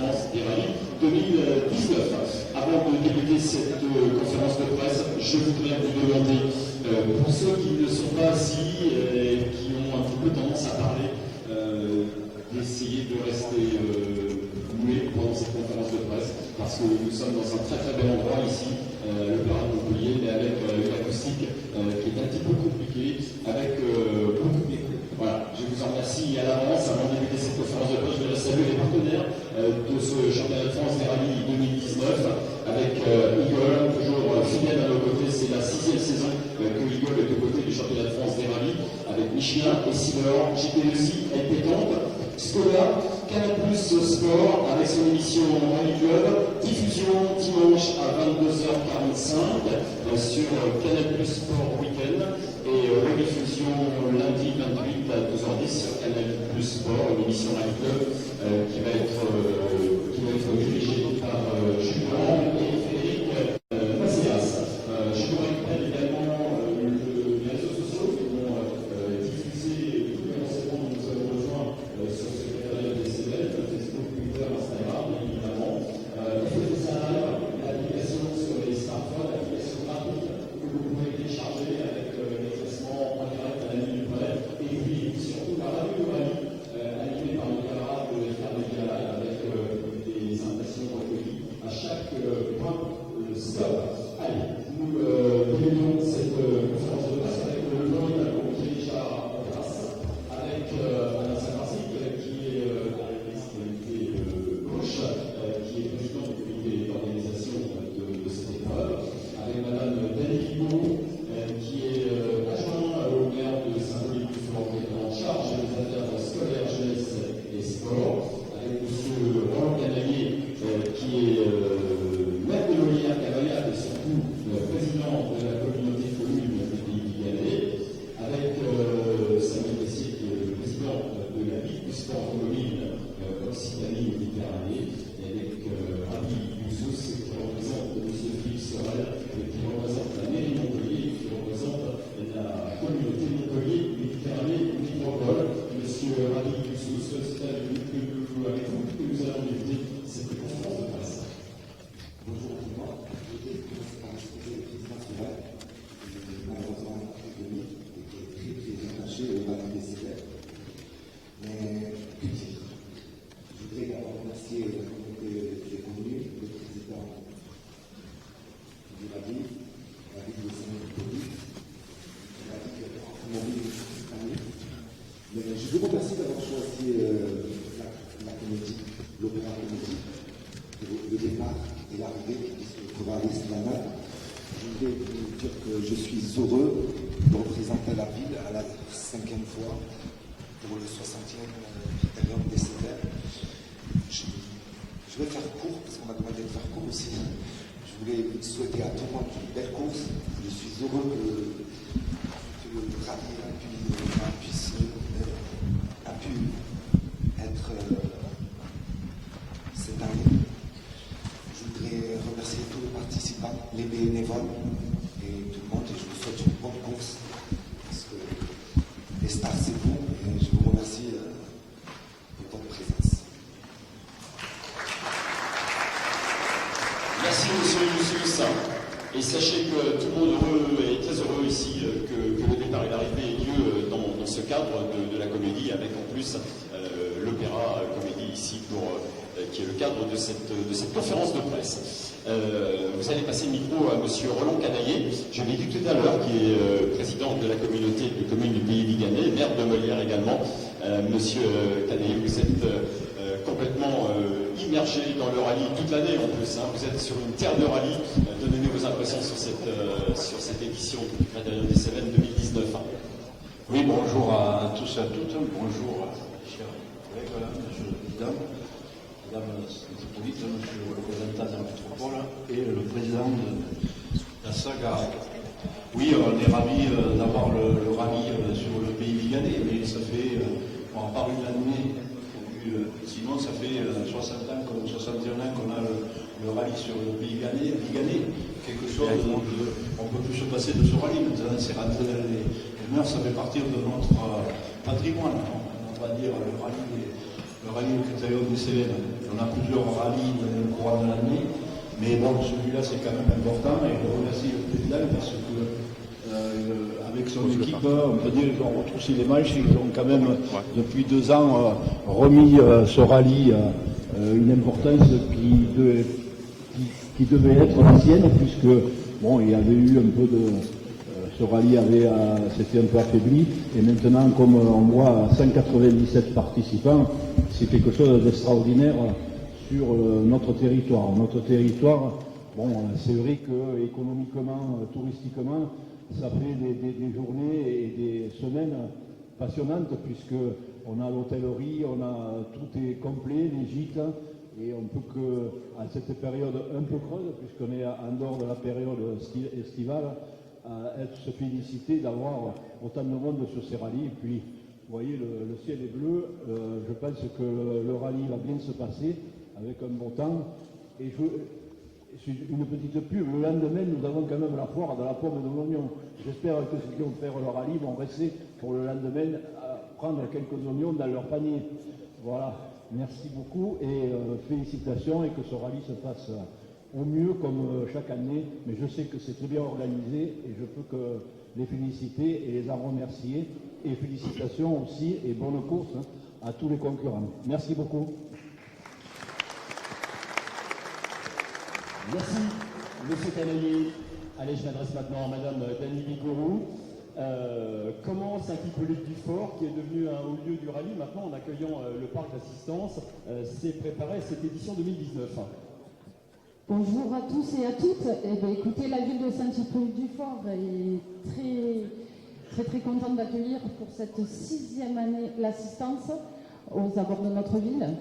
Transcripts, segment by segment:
France des rallyes 2019. Avant de débuter cette conférence de presse, je voudrais vous demander, pour ceux qui ne sont pas assis et qui ont un petit peu tendance à parler, d'essayer de rester muet pendant cette conférence de presse, parce que nous sommes dans un très très bel endroit ici, l'Opéra de Montpellier, mais avec une acoustique qui est un petit peu compliquée, avec beaucoup d'écho. Voilà, je vous en remercie à l'avance. Avant de débuter cette conférence de presse, je voudrais saluer les partenaires de ce championnat de France des rallyes 2019, avec Igor, toujours fidèle à nos côtés. C'est la 6e saison que Igor est aux côtés du championnat de France des rallyes, avec Michelin et Silor, JT2I et Pétanque. Skoda, Canal+ Sport avec son émission Rally Club, diffusion dimanche à 22h45 sur Canal+ Sport Weekend et rediffusion lundi 28 à 12h10 sur Canal+ Sport, une émission Rally Club qui va être dirigée par Julien et Frédéric Macias. Je vous rappelle également les réseaux sociaux qui vont diffuser tous les renseignements dont nous avons besoin sur ce secrétariat des CBL, Facebook, Twitter, Instagram, évidemment. Il faut des salles, l'application sur les smartphones, l'application gratuite que vous pouvez télécharger avec les classements en direct à la minute près. Et puis surtout la radio rallye animée par nos camarades de l'État médial avec des impressions recueillies à chaque point stop. Allez, nous débutons cette conférence de presse avec le plan qui est déjà en place, avec Alain Saint-Marcy qui est à l'extrémité gauche, qui est président du comité d'organisation de cette épreuve, avec Madame Danielle Guibaud, qui est adjoint au maire de Saint-Paul-du-Fort, en charge des affaires scolaires, jeunesse et sport, avec M. Roland Cavalier, qui est maire de Molière-Cavalière et surtout président de la communauté commune du pays Viganais, avec Samuel Tessier, qui est le président de la Ligue du sport automobile Occitanie-Méditerranée, et avec Rabi Youssous, qui représente M. Philippe Sorel, qui représente la mairie de Montpellier, qui représente la communauté Montpellier-Méditerranée Métropole. M. Rabi Youssous, c'est avec vous que nous allons débuter cette conférence de presse. Bonjour à tout le monde. Je vais commencer par expliquer le président Sorel, qui est malheureusement économique et qui est très très attaché au rallye des CBL. Mais que dire? Je voudrais d'abord remercier la communauté des communes, le président du rallye, la ville de Saint-Denis, la ville de Franck-Mobile Occitanie. Mais je vous remercie d'avoir choisi la comédie, l'opéra comédie, le départ et l'arrivée qui se trouvera à l'Esplanade. Je voulais vous dire que je suis heureux de représenter la ville à la 5e fois pour le 60e période des CBL. Je vais faire court parce qu'on m'a demandé de faire court aussi. Je voulais vous souhaiter à tout le monde une belle course. Je suis heureux que le rallye a pu être cette année. Je voudrais remercier tous les participants, les bénévoles et tout le monde. Et je vous souhaite une bonne course parce que les stars c'est vous et je vous remercie de votre présence. Merci Monsieur Youssous. Et sachez que tout le monde est très heureux ici que le départ et l'arrivée aient lieu dans ce cadre de la comédie, avec en plus l'opéra comédie ici qui est le cadre de cette conférence de presse. Vous allez passer le micro à Monsieur Roland Canaillé, je l'ai dit tout à l'heure, qui est président de la communauté de communes du pays Viganais, maire de Molière également. Monsieur Canaillé, vous êtes complètement immergé dans le rallye toute l'année en plus. Vous êtes sur une terre de rallye. Donnez-nous vos impressions sur cette édition du Critérium des Cévennes 2019. Oui, bonjour à tous et à toutes. Bonjour, chers collègues, monsieur le président, madame Hippolyte, monsieur le représentant de la métropole et le président de la saga. Oui, on est ravis d'avoir le rallye sur le pays Viganais, mais ça fait, à part une année, sinon ça fait 60 ans, 61 ans qu'on a le rallye sur le pays Viganais. Quelque chose, on ne peut plus se passer de ce rallye. Maintenant, c'est rentré dans les mœurs, ça fait partie de notre patrimoine, on va dire, le rallye du Critérium des Cévennes. On a plusieurs rallyes au cours de l'année, mais bon, celui-là c'est quand même important et je remercie le président parce que avec son équipe, on peut dire qu'ils ont retroussé les manches, ils ont quand même depuis 2 ans remis ce rallye une importance qui devait être la sienne, puisque bon, il y avait eu un peu de... ce rallye s'était un peu affaibli, et maintenant, comme on voit 197 participants, c'est quelque chose d'extraordinaire sur notre territoire. Notre territoire, bon, c'est vrai que économiquement, touristiquement, ça fait des journées et des semaines passionnantes, puisque on a l'hôtellerie, tout est complet, les gîtes, et on peut que, à cette période un peu creuse, puisqu'on est en dehors de la période estivale, se féliciter d'avoir autant de monde sur ces rallyes. Et puis, vous voyez, le ciel est bleu. Je pense que le rallye va bien se passer avec un beau temps. Et une petite pub. Le lendemain, nous avons quand même la foire de la pomme de l'oignon. J'espère que ceux qui vont faire le rallye vont rester pour le lendemain prendre quelques oignons dans leur panier. Voilà. Merci beaucoup et félicitations, et que ce rallye se fasse au mieux comme chaque année, mais je sais que c'est très bien organisé et je peux que les féliciter et les en remercier, et félicitations aussi et bonne course à tous les concurrents. Merci beaucoup. Merci, Monsieur Canaillé. Allez, je m'adresse maintenant à Madame Dany Bigourou. Comment Saint-Hippolyte du Fort, qui est devenu un haut lieu du rallye, maintenant en accueillant le parc d'assistance, s'est préparé à cette édition 2019? Bonjour à tous et à toutes. Écoutez, la ville de Saint-Hippolyte du Fort est très contente d'accueillir pour cette 6e année l'assistance aux abords de notre ville.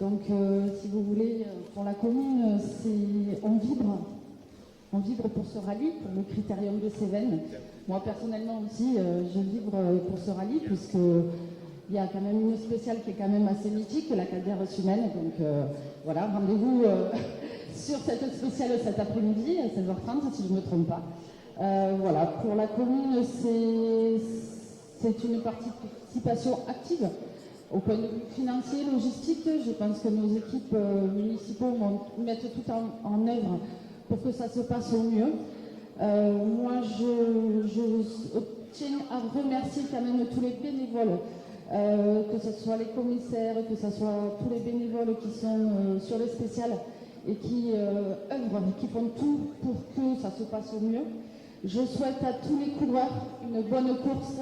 Donc, si vous voulez, pour la commune, on vibre pour ce rallye, pour le Critérium de Cévennes. Moi, personnellement aussi, je vibre pour ce rallye, puisqu'il y a quand même une spéciale qui est quand même assez mythique, la caldaire humaine. Donc, voilà, rendez-vous sur cette spéciale cet après-midi, à 16h30, si je ne me trompe pas. Voilà, pour la commune, c'est une participation active. Au point de vue financier, logistique, je pense que nos équipes municipaux mettent tout en œuvre pour que ça se passe au mieux. Moi, je tiens à remercier quand même tous les bénévoles, que ce soit les commissaires, que ce soit tous les bénévoles qui sont sur le spécial et qui œuvrent, qui font tout pour que ça se passe au mieux. Je souhaite à tous les coureurs une bonne course.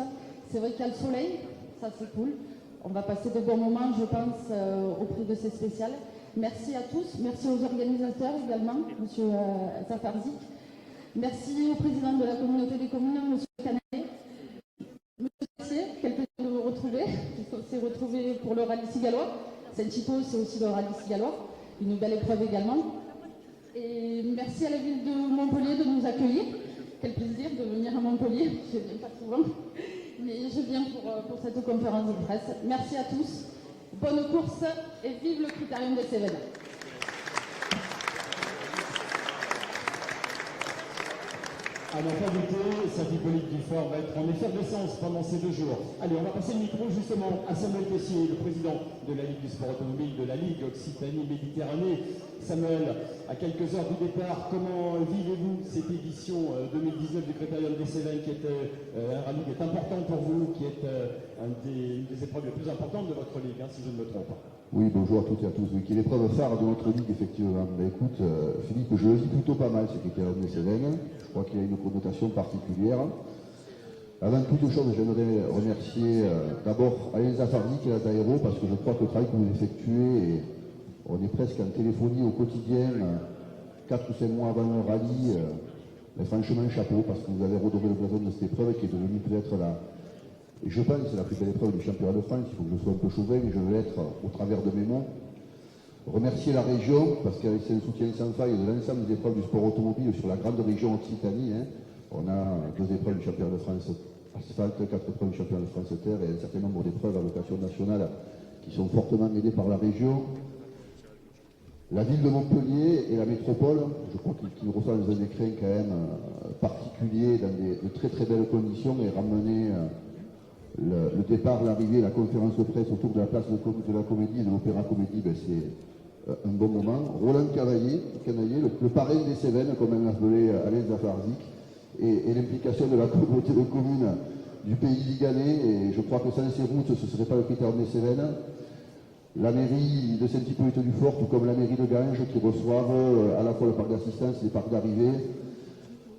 C'est vrai qu'il y a le soleil, ça c'est cool. On va passer de bons moments, je pense, auprès de ces spéciales. Merci à tous, merci aux organisateurs également, M. Zafarzik. Merci au président de la communauté des communes, M. Canet. Monsieur Tessier, quel plaisir de vous retrouver. On s'est retrouvés pour le rallye Cigalois. Saint-Hippo, c'est aussi le rallye Cigalois. Une belle épreuve également. Et merci à la ville de Montpellier de nous accueillir. Quel plaisir de venir à Montpellier. Je ne viens pas souvent, mais je viens pour cette conférence de presse. Merci à tous. Bonne course et vive le Critérium de Cévennes. À n'en pas douter, Saint-Hippolyte du Fort va être en effervescence pendant ces 2 jours. Allez, on va passer le micro justement à Samuel Tessier, le président de la Ligue du sport automobile, de la Ligue Occitanie-Méditerranée. Samuel, à quelques heures du départ, comment vivez-vous cette édition 2019 du Critérium des Cévennes, qui est un rallye qui est important pour vous, qui est une des épreuves les plus importantes de votre ligue, si je ne me trompe pas? Oui, bonjour à toutes et à tous. Oui, qui est l'épreuve phare de notre ligue, effectivement. Mais écoute, Philippe, je le vis plutôt pas mal, ce Critérium des Cévennes. Je crois qu'il y a une connotation particulière. Avant toute chose, j'aimerais remercier d'abord Alain Zafarzik et la Daéro, parce que je crois que le travail que vous effectuez, on est presque en téléphonie au quotidien, 4 ou 5 mois avant le rallye. Mais franchement, chapeau, parce que vous avez redonné le blason de cette épreuve qui est devenue peut-être et je pense que c'est la plus belle épreuve du championnat de France. Il faut que je sois un peu chauvin, mais je veux l'être au travers de mes mots. Remercier la région, parce qu'avec le soutien sans faille de l'ensemble des épreuves du sport automobile sur la grande région Occitanie, on a 2 épreuves du championnat de France asphalte, 4 épreuves du championnat de France terre et un certain nombre d'épreuves à vocation nationale qui sont fortement aidées par la région. La ville de Montpellier et la métropole, je crois qu'ils reçoivent un écrin quand même particulier dans de très très belles conditions, et ramener le départ, l'arrivée, la conférence de presse autour de la place de la Comédie et de l'Opéra Comédie, un bon moment. Roland Canaillé, le parrain des Cévennes, comme on l'appelait Alain Zafarzik, et l'implication de la communauté de communes du pays liganais. Et je crois que sans ces routes, ce ne serait pas le critère des Cévennes. La mairie de Saint-Hippolyte-du-Fort, tout comme la mairie de Ganges, qui reçoivent à la fois le parc d'assistance et les parcs d'arrivée.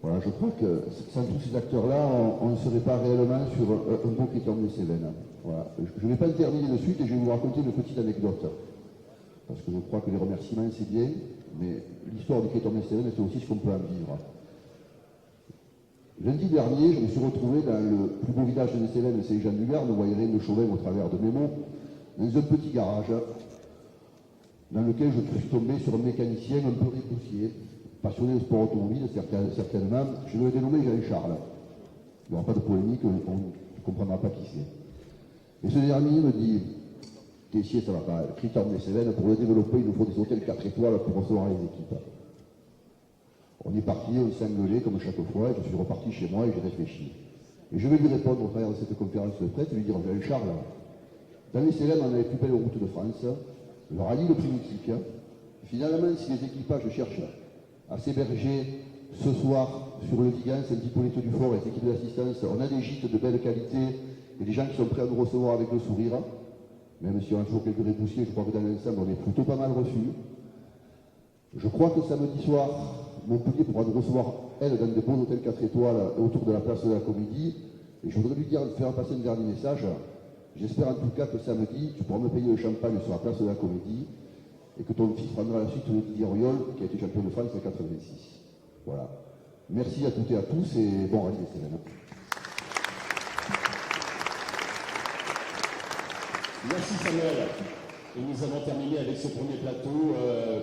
Voilà, je crois que sans tous ces acteurs-là, on ne serait pas réellement sur un beau critère des Cévennes. Voilà. Je ne vais pas le terminer de suite et je vais vous raconter une petite anecdote. Parce que je crois que les remerciements, c'est bien, mais l'histoire du critère des Cévennes, c'est aussi ce qu'on peut en vivre. Lundi dernier, je me suis retrouvé dans le plus beau village des Cévennes, Saint-Jean-du-Gard, vous voyez le Chauvin au travers de mes mots, dans un petit garage dans lequel je suis tombé sur un mécanicien un peu répoussier, passionné de sport automobile, certainement. Je vais le dénommer Jean-Charles. Il n'y aura pas de polémique, on ne comprendra pas qui c'est. Et ce dernier me dit, Tessier, ça va pas, le critère des Cévennes, pour le développer, il nous faut des hôtels 4 étoiles pour recevoir les équipes. On est parti, on s'est engueulé comme chaque fois, et je suis reparti chez moi et j'ai réfléchi. Et je vais lui répondre au travers de cette conférence de presse et lui dire, Jean-Charles, dans les Cévennes, on a les plus belles routes de France, le rallye le plus mythique. Finalement, si les équipages cherchent à s'héberger ce soir sur le Vigan, Saint-Hippolyte-du-Fort et les équipes d'assistance, on a des gîtes de belle qualité et des gens qui sont prêts à nous recevoir avec le sourire. Même si on a toujours quelques répoussiers, je crois que dans l'ensemble, on est plutôt pas mal reçus. Je crois que samedi soir, Montpellier pourra nous recevoir, elle, dans des beaux hôtels 4 étoiles autour de la place de la Comédie. Et je voudrais lui dire, faire passer un dernier message. J'espère en tout cas que samedi, tu pourras me payer le champagne sur la place de la Comédie et que ton fils prendra la suite de Didier Auriol, qui a été champion de France en 86. Voilà. Merci à toutes et à tous et bon rallye des Cévennes. Merci Samuel. Et nous avons terminé avec ce premier plateau,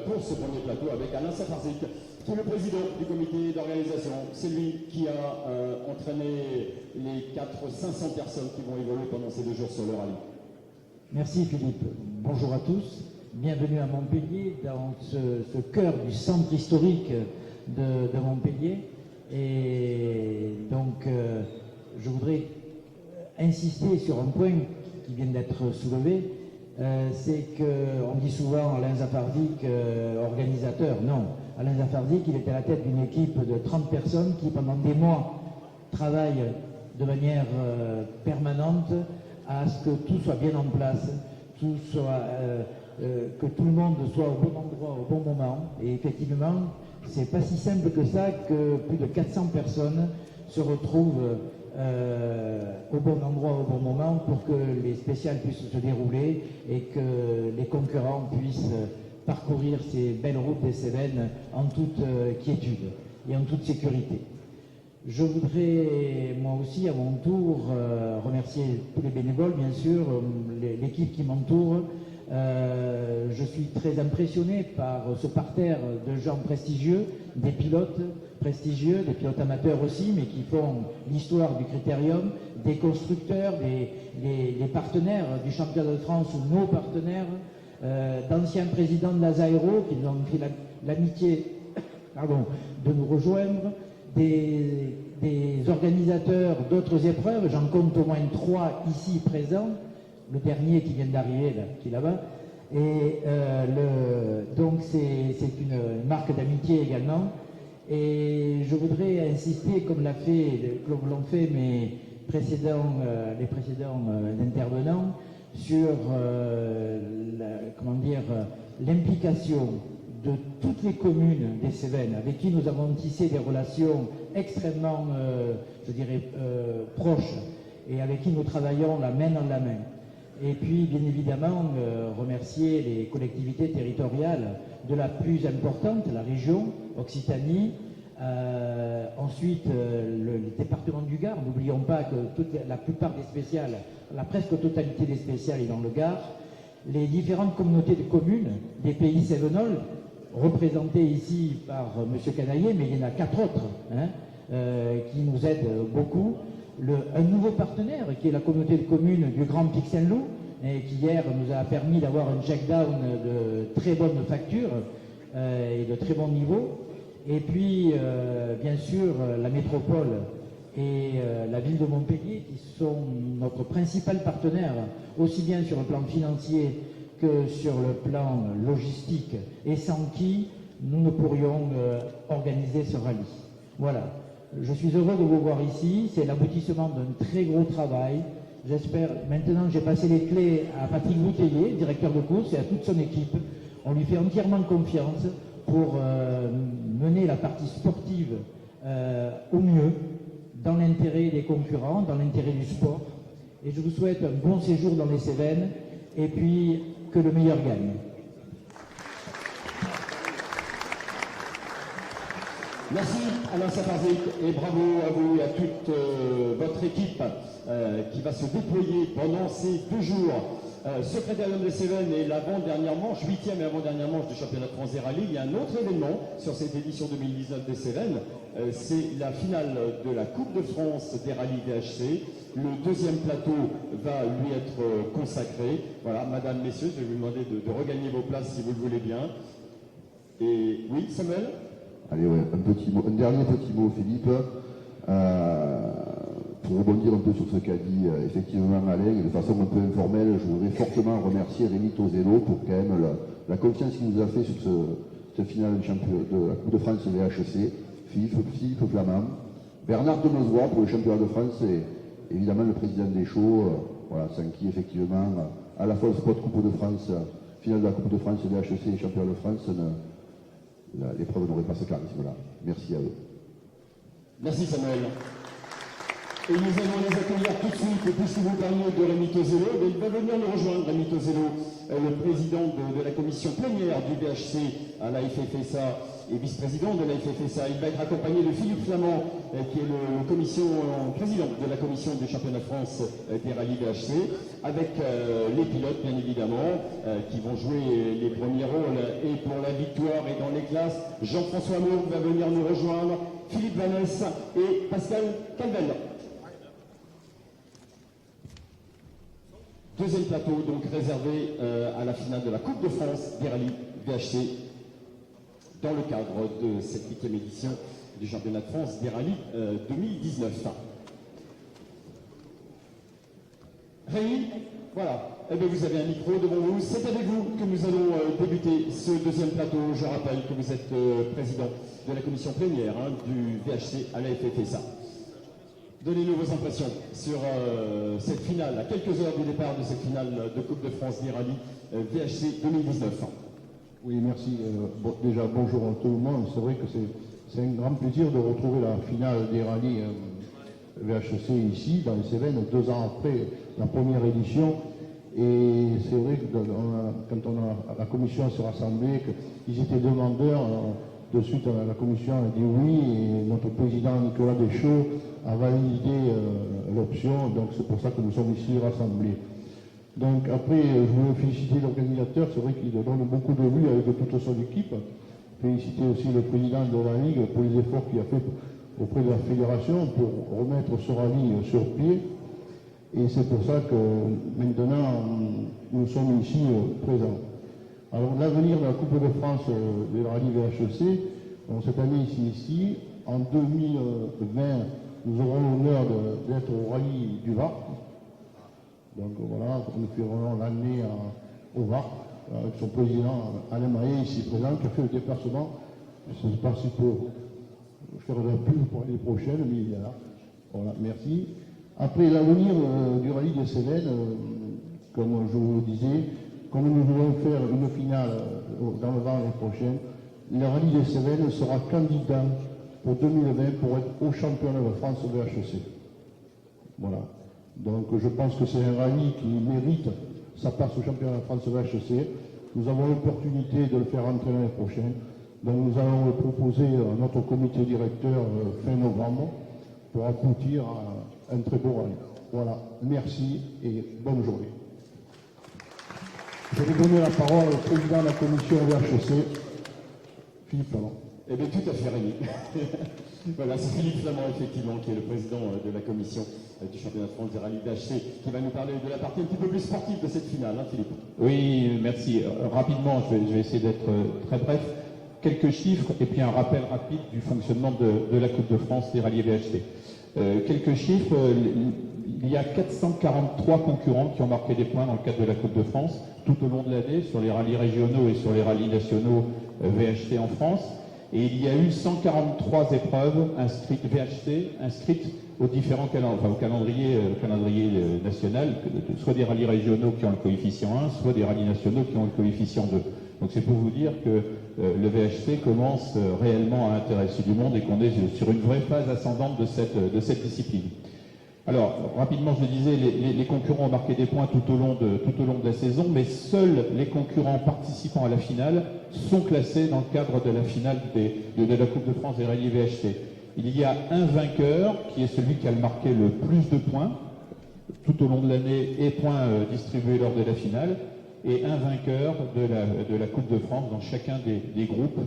pour ce premier plateau, avec Alain Zafarzik, qui est le président du comité d'organisation. C'est lui qui a entraîné les 500 personnes qui vont évoluer pendant ces 2 jours sur le rallye. Merci Philippe. Bonjour à tous. Bienvenue à Montpellier, dans ce cœur du centre historique de Montpellier. Et donc, je voudrais insister sur un point qui vient d'être soulevé. C'est qu'on dit souvent Alain Zafarzik, organisateur. Non, Alain Zafarzik, il était à la tête d'une équipe de 30 personnes qui, pendant des mois, travaillent de manière permanente à ce que tout soit bien en place, que tout le monde soit au bon endroit, au bon moment. Et effectivement, c'est pas si simple que ça que plus de 400 personnes se retrouvent au bon endroit, au bon moment, pour que les spéciales puissent se dérouler et que les concurrents puissent parcourir ces belles routes des Cévennes en toute quiétude et en toute sécurité. Je voudrais moi aussi à mon tour remercier tous les bénévoles, bien sûr, l'équipe qui m'entoure. Je suis très impressionné par ce parterre de gens prestigieux, des pilotes prestigieux, des pilotes amateurs aussi, mais qui font l'histoire du Critérium, des constructeurs, des partenaires du championnat de France ou nos partenaires, d'anciens présidents de l'Azaéro qui nous ont fait l'amitié de nous rejoindre, des organisateurs d'autres épreuves, j'en compte au moins 3 ici présents, le dernier qui vient d'arriver, là, qui est là-bas. Et donc c'est une marque d'amitié également. Et je voudrais insister, comme l'ont fait les précédents intervenants, sur l'implication de toutes les communes des Cévennes avec qui nous avons tissé des relations extrêmement, proches et avec qui nous travaillons la main dans la main. Et puis, bien évidemment, remercier les collectivités territoriales de la plus importante, la région Occitanie, ensuite le département du Gard. N'oublions pas que la plupart des spéciales, la presque totalité des spéciales est dans le Gard. Les différentes communautés de communes des pays cévenols, représentées ici par M. Canaillé, mais il y en a 4 autres qui nous aident beaucoup. Un nouveau partenaire qui est la communauté de communes du Grand Pic Saint-Loup, et qui hier nous a permis d'avoir un check-down de très bonne facture et de très bon niveau. Et puis, bien sûr, la métropole et la ville de Montpellier qui sont notre principal partenaire, aussi bien sur le plan financier que sur le plan logistique et sans qui nous ne pourrions organiser ce rallye. Voilà. Je suis heureux de vous voir ici. C'est l'aboutissement d'un très gros travail. J'espère, maintenant j'ai passé les clés à Patrick Bouteiller, directeur de course, et à toute son équipe. On lui fait entièrement confiance pour mener la partie sportive au mieux, dans l'intérêt des concurrents, dans l'intérêt du sport. Et je vous souhaite un bon séjour dans les Cévennes, et puis que le meilleur gagne. Merci Alain Saparzik et bravo à vous et à toute votre équipe qui va se déployer pendant ces 2 jours. Secrétaire des Cévennes et l'avant-dernière manche, 8e et avant-dernière manche du championnat de France des rallyes. Il y a un autre événement sur cette édition 2019 des Cévennes. C'est la finale de la Coupe de France des rallyes VHC. Le 2e plateau va lui être consacré. Voilà, madame, messieurs, je vais vous demander de regagner vos places si vous le voulez bien. Et oui, Samuel ? Allez, ouais, un dernier petit mot, Philippe, pour rebondir un peu sur ce qu'a dit effectivement Alain, et de façon un peu informelle, je voudrais fortement remercier Rémi Tozello pour quand même la confiance qu'il nous a fait sur cette finale de la Coupe de France VHC, Philippe Flamand, Bernard Demezois pour le championnat de France et évidemment le président des shows, voilà, sans qui effectivement à la fois le spot Coupe de France, finale de la Coupe de France VHC et championnat de France, l'épreuve n'aurait pas ce charisme-là. Merci à eux. Merci Samuel. Et nous allons les accueillir tout de suite, puisque vous parliez de Rémi Tozello. Il va venir nous rejoindre, Rémi Tozello, le président de la commission plénière du VHC à la FFSA et vice-président de la FFSA. Il va être accompagné de Philippe Flamand, qui est le président de la commission du championnat de France des rallyes VHC, avec les pilotes, bien évidemment, qui vont jouer les premiers rôles. Et pour la victoire et dans les classes, Jean-François Mourgue va venir nous rejoindre, Philippe Vanesse et Pascal Calvel. Deuxième plateau, donc réservé à la finale de la Coupe de France des rallyes VHC dans le cadre de cette 8e édition du championnat de France des rallyes 2019. Rémi, voilà, eh bien, vous avez un micro devant vous. C'est avec vous que nous allons débuter ce deuxième plateau. Je rappelle que vous êtes président de la commission plénière du VHC à la FFSA. Donnez-nous vos impressions sur cette finale, à quelques heures du départ de cette finale de Coupe de France des rallyes VHC 2019. Oui, merci. Déjà, bonjour à tout le monde. C'est vrai que c'est un grand plaisir de retrouver la finale des rallyes VHC ici, dans les Cévennes, 2 ans après la première édition. Et c'est vrai que quand la commission s'est rassemblée, qu'ils étaient demandeurs, de suite la commission a dit oui, et notre président Nicolas Deschaux a validé l'option, donc c'est pour ça que nous sommes ici rassemblés. Donc après, je voulais féliciter l'organisateur, c'est vrai qu'il donne beaucoup de lui avec toute son équipe. Féliciter aussi le président de la Ligue pour les efforts qu'il a fait auprès de la fédération pour remettre ce rallye sur pied. Et c'est pour ça que maintenant, nous sommes ici présents. Alors l'avenir de la Coupe de France des rallyes VHC, cette année ici, en 2020, nous aurons l'honneur d'être au rallye du Var. Donc voilà, nous ferons l'année au Var, avec son président Alain Maillet ici présent, qui a fait le déplacement. Je ne sais pas s'il peut faire de la pub pour l'année prochaine, mais il est là. Voilà, merci. Après l'avenir du rallye des Cévennes, comme je vous le disais, comme nous voulons faire une finale dans le Var l'année prochaine, le rallye des Cévennes sera candidat pour 2020 pour être au championnat de France VHC. Voilà. Donc je pense que c'est un rallye qui mérite sa place au championnat de France VHC. Nous avons l'opportunité de le faire entrer l'année prochaine. Donc nous allons le proposer à notre comité directeur fin novembre pour aboutir à un très beau rallye. Voilà. Merci et bonne journée. Je vais donner la parole au président de la commission VHC, Philippe Flamand. Eh bien, tout à fait, Rémi. Voilà, c'est Philippe Flamand, effectivement, qui est le président de la commission du championnat de France des rallyes VHC, qui va nous parler de la partie un petit peu plus sportive de cette finale, Philippe. Oui, merci. Rapidement, je vais essayer d'être très bref. Quelques chiffres et puis un rappel rapide du fonctionnement de la Coupe de France des rallyes VHC. Quelques chiffres. Il y a 443 concurrents qui ont marqué des points dans le cadre de la Coupe de France tout au long de l'année sur les rallyes régionaux et sur les rallyes nationaux VHT en France. Et il y a eu 143 épreuves VHT inscrites aux différents au calendrier national, soit des rallyes régionaux qui ont le coefficient 1, soit des rallyes nationaux qui ont le coefficient 2. Donc c'est pour vous dire que le VHT commence réellement à intéresser du monde et qu'on est sur une vraie phase ascendante de cette discipline. Alors, rapidement, je le disais, les concurrents ont marqué des points tout au long de la saison, mais seuls les concurrents participant à la finale sont classés dans le cadre de la finale de la Coupe de France des rallyes VHT. Il y a un vainqueur qui est celui qui a marqué le plus de points tout au long de l'année et points distribués lors de la finale, et un vainqueur de la Coupe de France dans chacun des groupes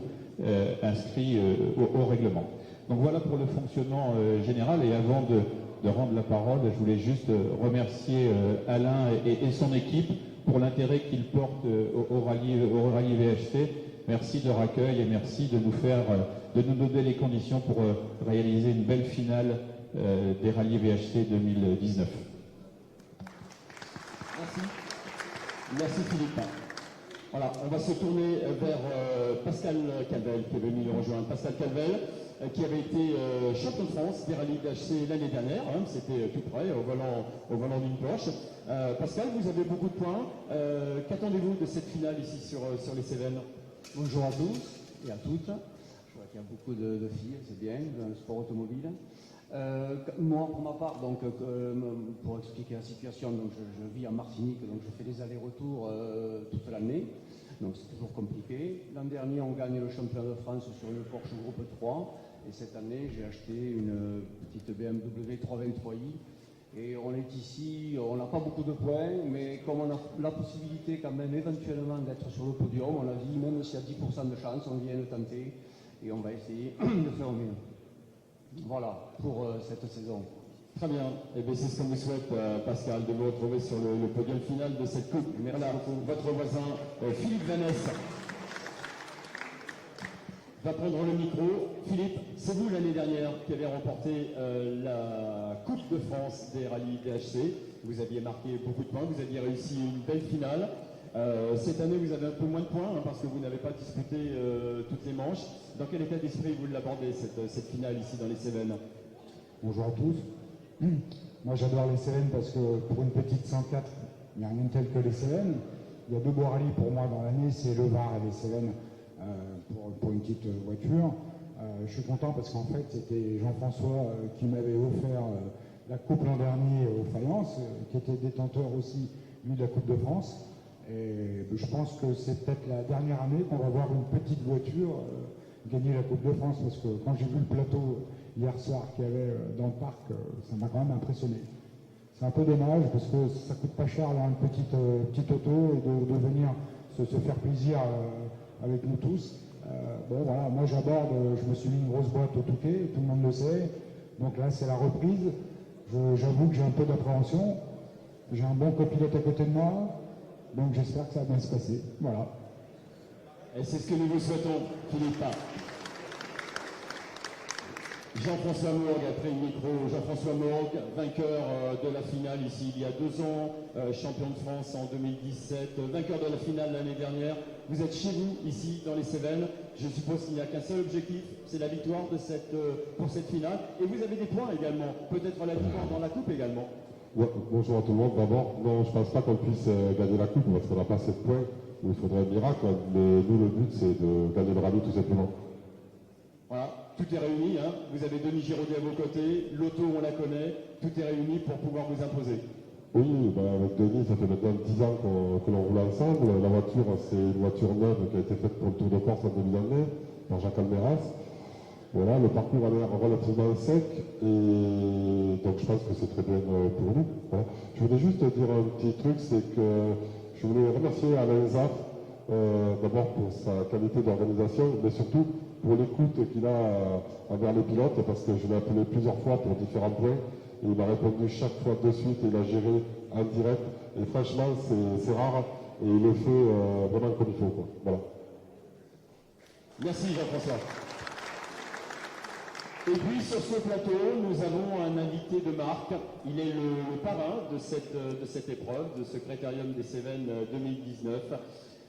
inscrits au règlement. Donc voilà pour le fonctionnement général, et avant de rendre la parole, je voulais juste remercier Alain et son équipe pour l'intérêt qu'ils portent au rallye VHT. Merci de leur accueil et merci de nous donner les conditions pour réaliser une belle finale des rallyes VHT 2019. Merci. Merci Philippe. Voilà, on va se tourner vers Pascal Calvel qui est venu nous rejoindre. Pascal Calvel, qui avait été champion de France des rallyes VHT l'année dernière, hein, c'était tout près, au volant d'une Porsche. Pascal, vous avez beaucoup de points. Qu'attendez-vous de cette finale ici sur les Cévennes? Bonjour à tous et à toutes. Je vois qu'il y a beaucoup de filles, c'est bien, dans le sport automobile. Moi, pour ma part, donc, pour expliquer la situation, donc, je vis en Martinique, donc je fais des allers-retours toute l'année. Donc c'est toujours compliqué. L'an dernier, on gagne le championnat de France sur une Porsche Groupe 3. Et cette année, j'ai acheté une petite BMW 323i. Et on est ici, on n'a pas beaucoup de points, mais comme on a la possibilité quand même éventuellement d'être sur le podium, on a dit, même s'il y a 10% de chance, on vient le tenter. Et on va essayer de faire mieux. Voilà pour cette saison. Très bien. Et bien c'est ce qu'on vous souhaite, Pascal, de vous retrouver sur le podium final de cette coupe. Merci beaucoup. Votre voisin, Philippe Vanesse, va prendre le micro. Philippe, c'est vous l'année dernière qui avez remporté la Coupe de France des rallyes VHT. Vous aviez marqué beaucoup de points, vous aviez réussi une belle finale. Cette année, vous avez un peu moins de points, hein, parce que vous n'avez pas disputé toutes les manches. Dans quel état d'esprit vous l'abordez, cette finale ici dans les Cévennes? Bonjour à tous. Moi j'adore les Cévennes parce que pour une petite 104, il n'y a rien tel que les Cévennes. Il y a deux beaux rallyes pour moi dans l'année, c'est le Var et les Cévennes pour une petite voiture. Je suis content parce qu'en fait c'était Jean-François qui m'avait offert la coupe l'an dernier aux Faïences, qui était détenteur aussi lui de la Coupe de France. Et je pense que c'est peut-être la dernière année qu'on va voir une petite voiture gagner la Coupe de France, parce que quand j'ai vu le plateau hier soir qu'il y avait dans le parc, ça m'a quand même impressionné. C'est un peu dommage parce que ça coûte pas cher d'avoir une petite auto et de venir se faire plaisir avec nous tous. Bon voilà, moi j'aborde, je me suis mis une grosse boîte au Touquet, tout le monde le sait. Donc là c'est la reprise. J'avoue que j'ai un peu d'appréhension. J'ai un bon copilote à côté de moi, donc j'espère que ça va bien se passer. Voilà. Et c'est ce que nous vous souhaitons, Philippe. Jean-François Mourgue a pris le micro. Jean-François Mourgue, vainqueur de la finale ici il y a 2 ans, champion de France en 2017, vainqueur de la finale l'année dernière. Vous êtes chez vous, ici, dans les Cévennes. Je suppose qu'il n'y a qu'un seul objectif, c'est la victoire pour cette finale. Et vous avez des points également, peut-être la victoire dans la coupe également. Ouais, bonjour à tout le monde. D'abord, non, je ne pense pas qu'on puisse gagner la coupe parce qu'on n'a pas assez de points. Il faudrait un miracle, mais nous, le but, c'est de gagner le rallye tout simplement. Voilà, tout est réuni, hein. Vous avez Denis Giraudet à vos côtés, l'auto, on la connaît, tout est réuni pour pouvoir vous imposer. Oui, ben avec Denis, ça fait maintenant 10 ans que l'on roule ensemble. La voiture, c'est une voiture neuve qui a été faite pour le Tour de Corse en 2009 par Jacques Almeras. Voilà, le parcours a l'air relativement sec et donc je pense que c'est très bien pour nous. Voilà. Je voulais juste dire un petit truc, c'est que je voulais remercier Alain Zaff, d'abord pour sa qualité d'organisation, mais surtout pour l'écoute qu'il a envers les pilotes, parce que je l'ai appelé plusieurs fois pour différents points, et il m'a répondu chaque fois de suite, et il a géré en direct, et franchement c'est rare, et il le fait vraiment comme il faut, quoi. Voilà. Merci Jean-François. Et puis sur ce plateau, nous avons un invité de marque. Il est le parrain de cette épreuve, de ce Critérium des Cévennes 2019.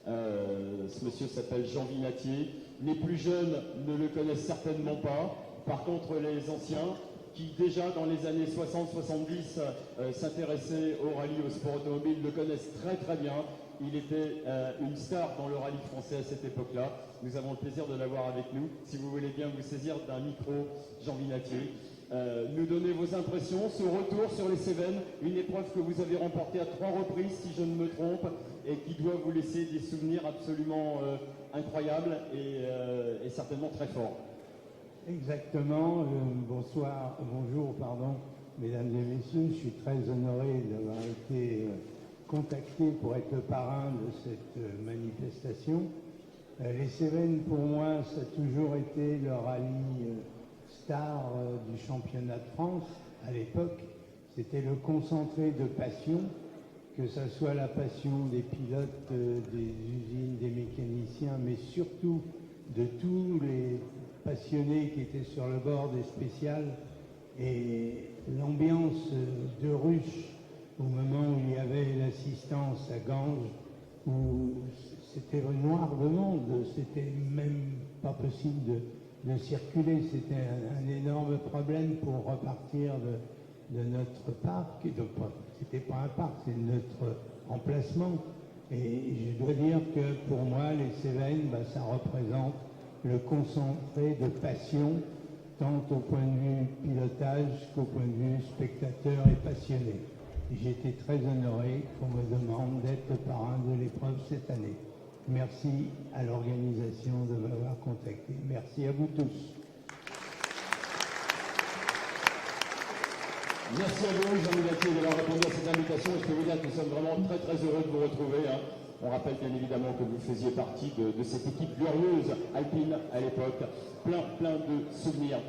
Ce monsieur s'appelle Jean Vinatier. Les plus jeunes ne le connaissent certainement pas. Par contre, les anciens, qui déjà dans les années 60-70 s'intéressaient au rallye, au sport automobile, le connaissent très très bien. Il était une star dans le rallye français à cette époque-là. Nous avons le plaisir de l'avoir avec nous. Si vous voulez bien vous saisir d'un micro, Jean Vinatier, nous donner vos impressions, ce retour sur les Cévennes, une épreuve que vous avez remportée à 3 reprises, si je ne me trompe, et qui doit vous laisser des souvenirs absolument incroyables et certainement très forts. Exactement. Bonjour, mesdames et messieurs. Je suis très honoré d'avoir été contacté pour être le parrain de cette manifestation. Les Cévennes, pour moi, ça a toujours été le rallye star du championnat de France. À l'époque, c'était le concentré de passion, que ce soit la passion des pilotes, des usines, des mécaniciens, mais surtout de tous les passionnés qui étaient sur le bord des spéciales, et l'ambiance de ruche au moment où il y avait l'assistance à Ganges, où c'était noir de monde, c'était même pas possible de circuler, c'était un énorme problème pour repartir de notre parc. C'était pas un parc, c'est notre emplacement. Et je dois dire que pour moi, les Cévennes, ça représente le concentré de passion, tant au point de vue pilotage qu'au point de vue spectateur et passionné. J'ai été très honoré qu'on me demande d'être parrain de l'épreuve cette année. Merci à l'organisation de m'avoir contacté. Merci à vous tous. Merci à vous, Jean Vinatier, d'avoir répondu à cette invitation. Je peux vous dire que nous sommes vraiment très très heureux de vous retrouver. On rappelle bien évidemment que vous faisiez partie de cette équipe glorieuse alpine à l'époque. Plein de souvenirs.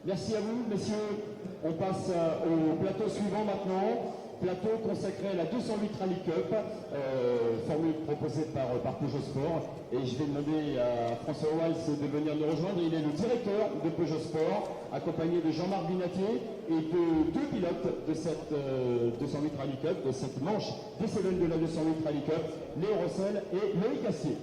Merci à vous, messieurs. On passe au plateau suivant maintenant. Plateau consacré à la 208 Rally Cup, formule proposée par Peugeot Sport. Et je vais demander à François Weiss de venir nous rejoindre. Il est le directeur de Peugeot Sport, accompagné de Jean-Marc Vinatier et de 2 pilotes de cette 208 Rally Cup, de cette manche des Cévennes de la 208 Rally Cup, Léo Rossel et Loïc Assier.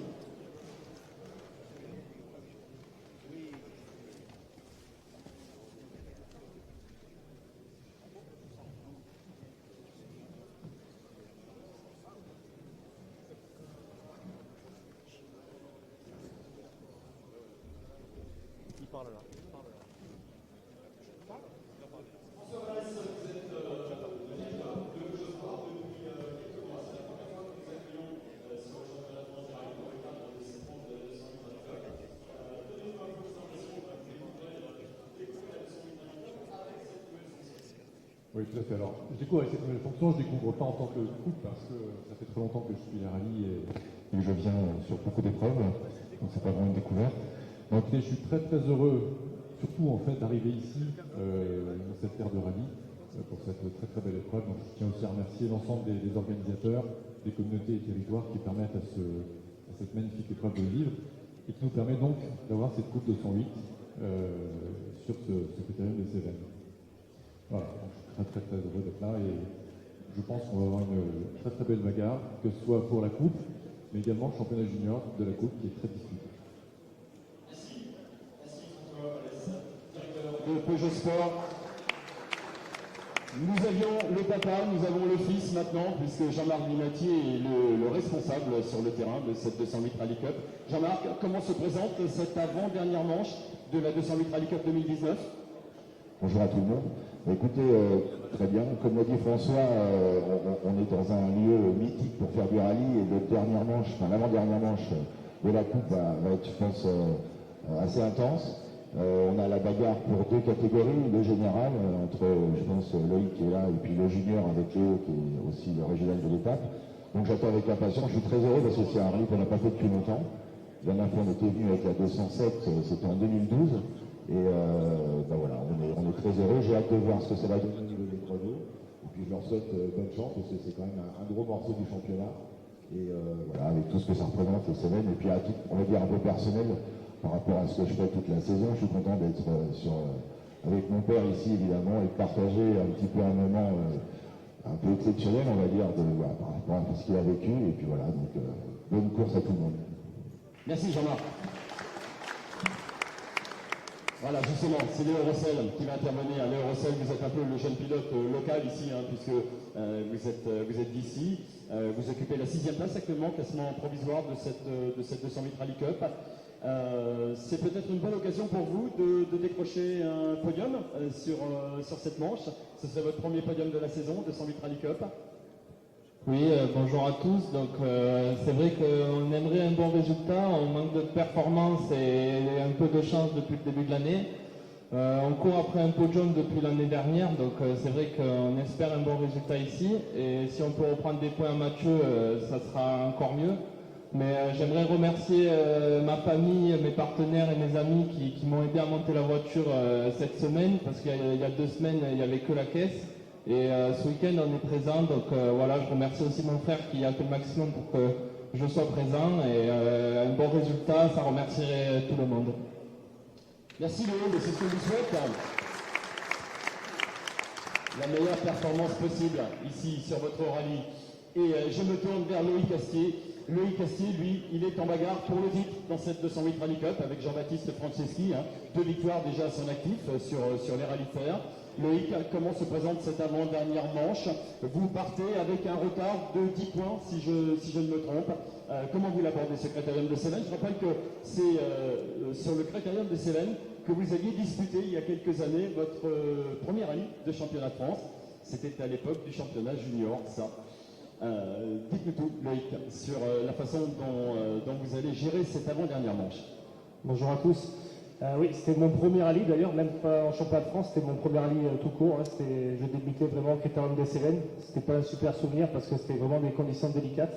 Oui, tout à fait. Alors, je découvre avec cette nouvelle fonction, je ne découvre pas en tant que couple parce que ça fait très longtemps que je suis les rallyes et que je viens sur beaucoup d'épreuves, donc c'est pas vraiment une découverte. Donc, écoutez, je suis très très heureux, surtout en fait, d'arriver ici, dans cette terre de rallye, pour cette très très belle épreuve. Donc, je tiens aussi à remercier l'ensemble des organisateurs, des communautés et territoires qui permettent à cette magnifique épreuve de vivre et qui nous permet donc d'avoir cette coupe 208 sur ce critérium des Cévennes. Voilà, je suis très heureux d'être là et je pense qu'on va avoir une très très belle bagarre, que ce soit pour la coupe, mais également le championnat junior de la coupe qui est très disputé. Merci François Weiss, directeur de Peugeot Sport. Nous avions le papa, nous avons le fils maintenant, puisque Jean-Marc Vinatier est le responsable sur le terrain de cette 208 Rally Cup. Jean-Marc, comment se présente cette avant-dernière manche de la 208 Rally Cup 2019 ? Bonjour à tout le monde. Écoutez, très bien. Comme l'a dit François, on est dans un lieu mythique pour faire du rallye et l'avant-dernière manche de la coupe va être, je pense, assez intense. On a la bagarre pour 2 catégories, le général, entre, je pense, Loïc qui est là, et puis le junior avec Léo qui est aussi le régional de l'étape. Donc j'attends avec impatience. Je suis très heureux parce que c'est un rallye qu'on n'a pas fait depuis longtemps. La dernière fois, on était venu avec la 207, c'était en 2012. Et voilà, on est très heureux. J'ai hâte de voir ce que ça va donner au niveau des chronos. Et puis je leur souhaite bonne chance parce que c'est quand même un gros morceau du championnat. Et voilà, avec tout ce que ça représente, les Cévennes. Et puis à titre, on va dire, un peu personnel par rapport à ce que je fais toute la saison, je suis content d'être avec mon père ici évidemment et de partager un petit peu un moment un peu exceptionnel, on va dire, par rapport à ce qu'il a vécu. Et puis voilà, donc bonne course à tout le monde. Merci Jean-Marc. Voilà, justement, c'est Léo Rossel qui va intervenir. Léo Rossel, vous êtes un peu le jeune pilote local ici, puisque vous êtes d'ici. Vous occupez la 6e place actuellement, classement provisoire de cette 208 Rally Cup. C'est peut-être une bonne occasion pour vous de décrocher un podium sur cette manche. Ce serait votre premier podium de la saison, 208 Rally Cup. Oui, bonjour à tous. Donc c'est vrai qu'on aimerait un bon résultat, on manque de performance et un peu de chance depuis le début de l'année. On court après un podium depuis l'année dernière, donc c'est vrai qu'on espère un bon résultat ici. Et si on peut reprendre des points à Mathieu, ça sera encore mieux. Mais j'aimerais remercier ma famille, mes partenaires et mes amis qui m'ont aidé à monter la voiture cette semaine, parce qu'il y a 2 semaines, il n'y avait que la caisse. Et ce week-end, on est présent, donc voilà, je remercie aussi mon frère qui a fait le maximum pour que je sois présent. Et un bon résultat, ça remercierait tout le monde. Merci Léo, mais c'est ce que je vous souhaite. La meilleure performance possible ici sur votre rallye. Et je me tourne vers Loïc Astier. Loïc Astier, lui, il est en bagarre pour le titre dans cette 208 Rally Cup avec Jean-Baptiste Franceschi. 2 victoires déjà à son actif sur les rallyes de fer. Loïc, comment se présente cette avant-dernière manche? Vous partez avec un retard de 10 points, si je ne me trompe. Comment vous l'abordez, ce critérium de Cévennes? Je rappelle que c'est sur le critérium de Cévennes que vous aviez disputé il y a quelques années votre premier rallye de championnat de France. C'était à l'époque du championnat junior, ça. Dites-nous tout, Loïc, sur la façon dont vous allez gérer cette avant-dernière manche. Bonjour à tous. Oui, c'était mon premier rallye d'ailleurs, même pas en championnat de France, c'était mon premier rallye tout court. Je débutais vraiment au critérium des Cévennes. C'était pas un super souvenir parce que c'était vraiment des conditions délicates.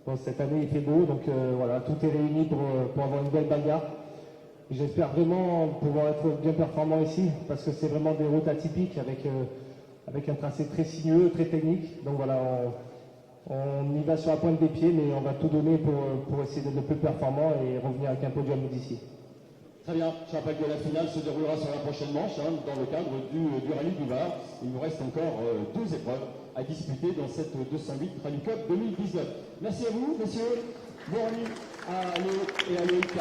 Bon, cette année il fait beau, donc voilà, tout est réuni pour avoir une belle bagarre. J'espère vraiment pouvoir être bien performant ici parce que c'est vraiment des routes atypiques avec un tracé très sinueux, très technique. Donc voilà, on y va sur la pointe des pieds, mais on va tout donner pour essayer d'être le plus performant et revenir avec un podium d'ici. Très bien, je rappelle que la finale se déroulera sur la prochaine manche, dans le cadre du Rallye du Var. Il nous reste encore 2 épreuves à disputer dans cette 208 Rally Cup 2019. Merci à vous, messieurs. Bon rallye à Léo et à Loïc.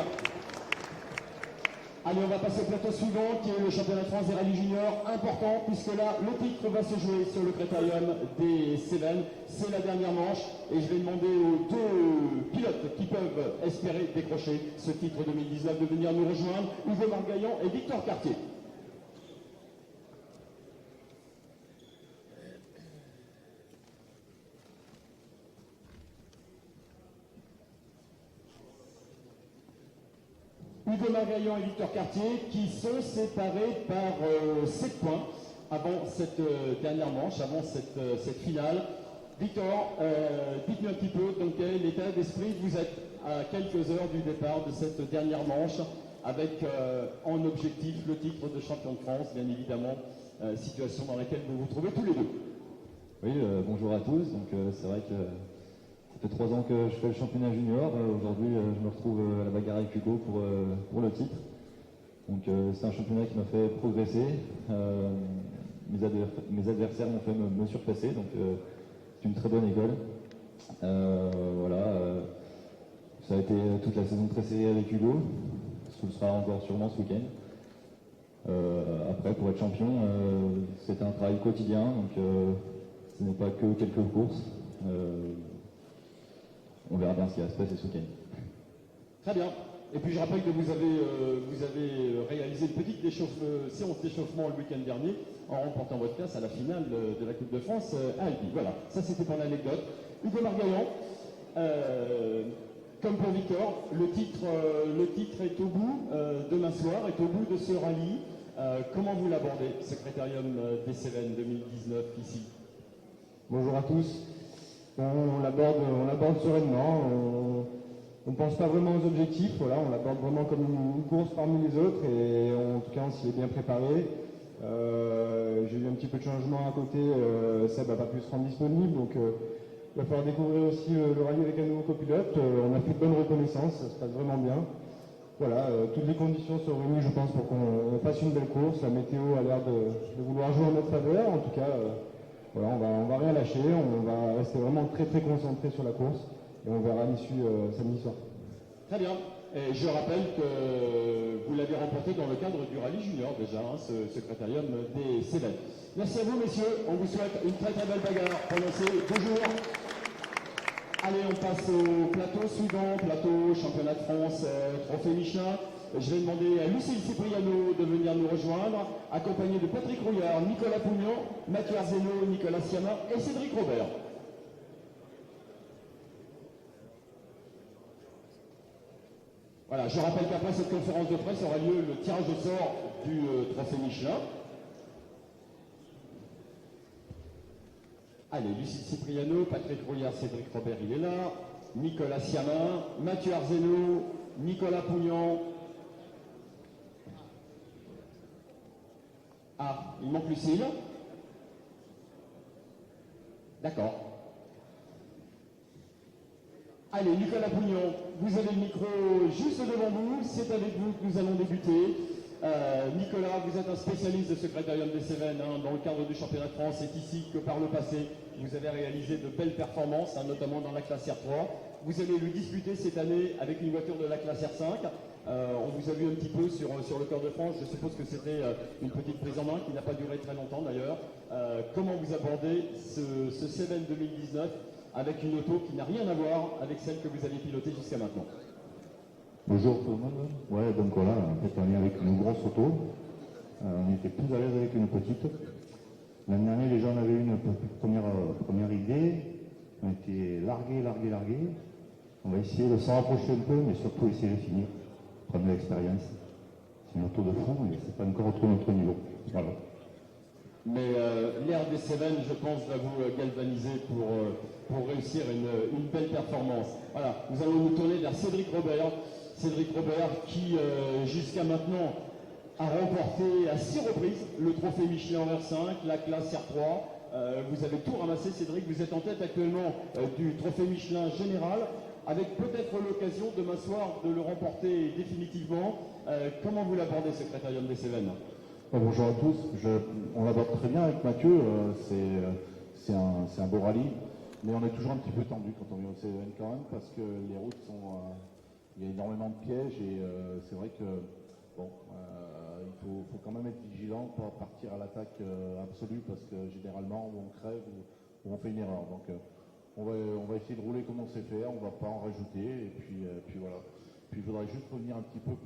Allez, on va passer au plateau suivant, qui est le championnat de France des rallyes juniors. Important, puisque là, le titre va se jouer sur le critérium des Cévennes. C'est la dernière manche, et je vais demander aux 2 pilotes qui peuvent espérer décrocher ce titre 2019 de venir nous rejoindre, Hugo Margaillan et Victor Cartier. Hugo Margaillan et Victor Cartier qui sont séparés par 7 points avant cette dernière manche, avant cette finale. Victor, dites-nous un petit peu dans quel état d'esprit vous êtes à quelques heures du départ de cette dernière manche avec en objectif le titre de champion de France, bien évidemment, situation dans laquelle vous vous trouvez tous les deux. Oui, bonjour à tous. Donc c'est vrai que ça fait 3 ans que je fais le championnat junior. Aujourd'hui, je me retrouve à la bagarre avec Hugo pour le titre. Donc c'est un championnat qui m'a fait progresser. Mes adversaires m'ont fait me surpasser. Donc c'est une très bonne école. Voilà. Ça a été toute la saison très serrée avec Hugo. Ce sera encore sûrement ce week-end. Après, pour être champion, c'est un travail quotidien. Donc ce n'est pas que quelques courses. On verra bien ce qui va se passer ce week-end. Très bien. Et puis je rappelle que vous avez réalisé une petite séance d'échauffement le week-end dernier en remportant votre place à la finale de la Coupe de France à Albi. Voilà, ça c'était pour l'anecdote. Hugo Margaillan, comme pour Victor, le titre est au bout demain soir, est au bout de ce rallye. Comment vous l'abordez, ce critérium des Cévennes 2019 ici? Bonjour à tous. On l'aborde sereinement, on ne pense pas vraiment aux objectifs, voilà, on l'aborde vraiment comme une course parmi les autres et en tout cas on s'y est bien préparé. J'ai eu un petit peu de changement à côté, Seb n'a pas pu se rendre disponible, donc il va falloir découvrir aussi le rallye avec un nouveau copilote. On a fait de bonnes reconnaissances, ça se passe vraiment bien. voilà, toutes les conditions sont réunies, je pense, pour qu'on fasse une belle course. La météo a l'air de vouloir jouer en notre faveur. En tout cas, voilà, on va rien lâcher. On va rester vraiment très très concentré sur la course et on verra l'issue samedi soir. Très bien. Et je rappelle que vous l'avez remporté dans le cadre du rallye junior déjà, hein, ce critérium des Cévennes. Merci à vous messieurs, on vous souhaite une très très belle bagarre pendant ces 2 jours. Allez, on passe au plateau suivant, plateau championnat de France, trophée Michelin. Je vais demander à Lucille Cipriano de venir nous rejoindre, accompagné de Patrick Rouillard, Nicolas Pougnon, Mathieu Arzeno, Nicolas Siama et Cédric Robert. Voilà, je rappelle qu'après cette conférence de presse aura lieu le tirage au sort du trophée Michelin. Allez, Lucille Cipriano, Patrick Rouillard, Cédric Robert, il est là. Nicolas Siama, Mathieu Arzeno, Nicolas Pougnon. Ah, il manque Lucille. D'accord. Allez, Nicolas Pougnon, vous avez le micro juste devant vous, c'est avec vous que nous allons débuter. Nicolas, vous êtes un spécialiste de ce critérium des Cévennes, hein, dans le cadre du championnat de France. C'est ici que par le passé, vous avez réalisé de belles performances, hein, notamment dans la classe R3. Vous allez le disputer cette année avec une voiture de la classe R5. On vous a vu un petit peu sur le Tour de France. Je suppose que c'était une petite prise en main qui n'a pas duré très longtemps d'ailleurs. Comment vous abordez ce Cévennes 2019 avec une auto qui n'a rien à voir avec celle que vous avez pilotée jusqu'à maintenant? Bonjour tout le monde. Ouais, donc voilà, en fait, on est avec une grosse auto. On était plus à l'aise avec une petite. L'année dernière, les gens avaient eu une première idée. On était largués. On va essayer de s'en rapprocher un peu, mais surtout essayer de finir, prendre de l'expérience. C'est une auto de fond, mais c'est pas encore trop notre niveau. Voilà. Mais l'air des Cévennes, je pense, va vous galvaniser pour réussir une belle performance. Voilà, nous allons nous tourner vers Cédric Robert. Cédric Robert qui, jusqu'à maintenant, a remporté à 6 reprises le trophée Michelin en R5, la classe R3. Vous avez tout ramassé, Cédric. Vous êtes en tête actuellement du trophée Michelin général, avec peut-être l'occasion demain soir de le remporter définitivement. Comment vous l'abordez, ce critérium des Cévennes? Bonjour à tous. On l'aborde très bien avec Mathieu. C'est un beau rallye, mais on est toujours un petit peu tendu quand on vient au Cévennes quand même, parce que les routes sont... il y a énormément de pièges et c'est vrai que bon, il faut quand même être vigilant pour partir à l'attaque absolue, parce que généralement on crève ou on fait une erreur. Donc on va essayer de rouler comme on sait faire, on ne va pas en rajouter et puis voilà. Puis je voudrais juste revenir un petit peu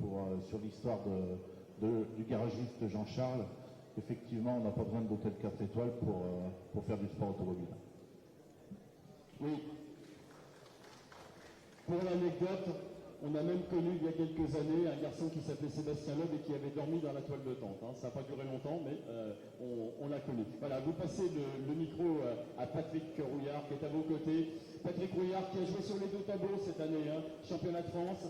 sur l'histoire du garagiste Jean-Charles. Effectivement, on n'a pas besoin d'hôtel 4 étoiles pour faire du sport automobile. Oui. Pour l'anecdote, on a même connu il y a quelques années un garçon qui s'appelait Sébastien Loeb et qui avait dormi dans la toile de tente. Hein. Ça n'a pas duré longtemps, mais on l'a connu. Voilà, vous passez le micro à Patrick Rouillard qui est à vos côtés. Patrick Rouillard qui a joué sur les 2 tableaux cette année, hein. Championnat de France,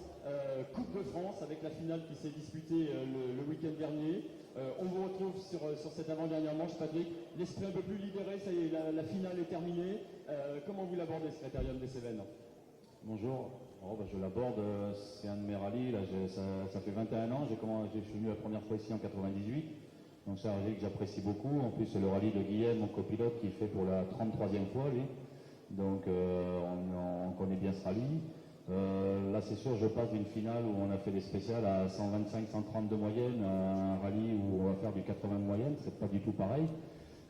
Coupe de France avec la finale qui s'est disputée le week-end dernier. On vous retrouve sur cette avant-dernière manche, Patrick. L'esprit un peu plus libéré, ça y est, la finale est terminée. Comment vous l'abordez, ce critérium des Cévennes? Bonjour. Je l'aborde, c'est un de mes rallyes, là, ça fait 21 ans, je suis venu la première fois ici en 98, donc c'est un rallye que j'apprécie beaucoup. En plus c'est le rallye de Guillaume, mon copilote, qui fait pour la 33e fois lui, donc on connaît bien ce rallye. Là c'est sûr, je passe d'une finale où on a fait des spéciales à 125-130 de moyenne, à un rallye où on va faire du 80 de moyenne, c'est pas du tout pareil,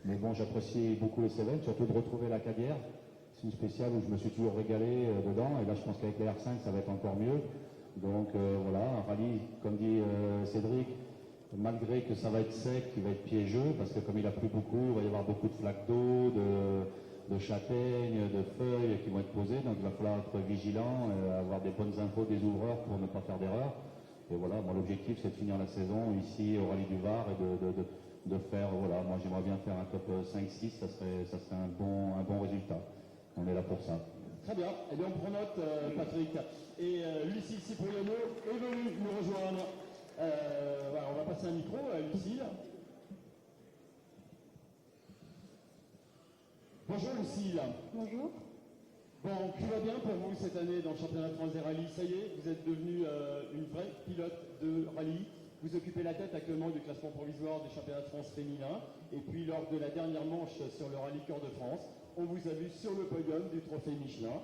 mais bon, j'apprécie beaucoup les Cévennes, surtout de retrouver la Cadière. C'est une spéciale où je me suis toujours régalé dedans, et là je pense qu'avec les R5 ça va être encore mieux. Donc voilà, un rallye, comme dit Cédric, malgré que ça va être sec, qui va être piégeux, parce que comme il a plu beaucoup, il va y avoir beaucoup de flaques d'eau, de châtaignes, de feuilles qui vont être posées, donc il va falloir être vigilant, avoir des bonnes infos des ouvreurs pour ne pas faire d'erreur. Et voilà, moi l'objectif c'est de finir la saison ici au rallye du Var et de faire, voilà, moi j'aimerais bien faire un top 5-6, ça serait un bon résultat. On est là pour ça. Très bien. Eh bien, on prend note, Patrick. Et Lucille Cipriano est venue nous rejoindre. Voilà, on va passer un micro à Lucille. Bonjour Lucille. Bonjour. Bon, tout va bien pour vous cette année dans le championnat de France des rallyes. Ça y est, vous êtes devenu une vraie pilote de rallye. Vous occupez la tête actuellement du classement provisoire des championnats de France féminin. Et puis lors de la dernière manche sur le rallye Cœur de France, on vous a vu sur le podium du trophée Michelin,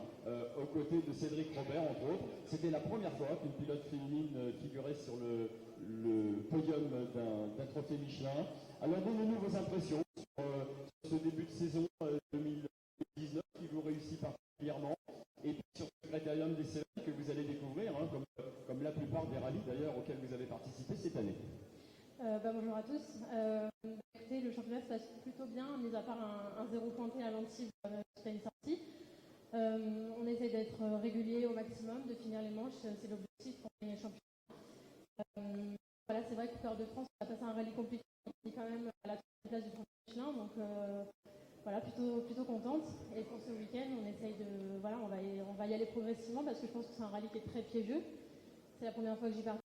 aux côtés de Cédric Robert entre autres. C'était la première fois qu'une pilote féminine figurait sur le podium d'un trophée Michelin. Alors donnez-nous vos impressions sur ce début de saison 2019 qui vous réussit particulièrement, et puis sur le critérium des Cévennes que vous allez découvrir, hein, comme la plupart des rallyes d'ailleurs auxquels vous avez participé cette année. Bonjour à tous. Écoutez, le championnat se passe plutôt bien, mis à part un 0 pointé à l'Antibes suite à une sortie. On essaie d'être régulier au maximum, de finir les manches, c'est l'objectif pour gagner le championnat. Voilà, c'est vrai que Cœur de France, on a passé un rallye compliqué, on est quand même à la 3e place du trophée Michelin, donc voilà, plutôt contente. Et pour ce week-end, on essaye de, voilà, on va y aller progressivement parce que je pense que c'est un rallye qui est très piégeux. C'est la première fois que j'y participe.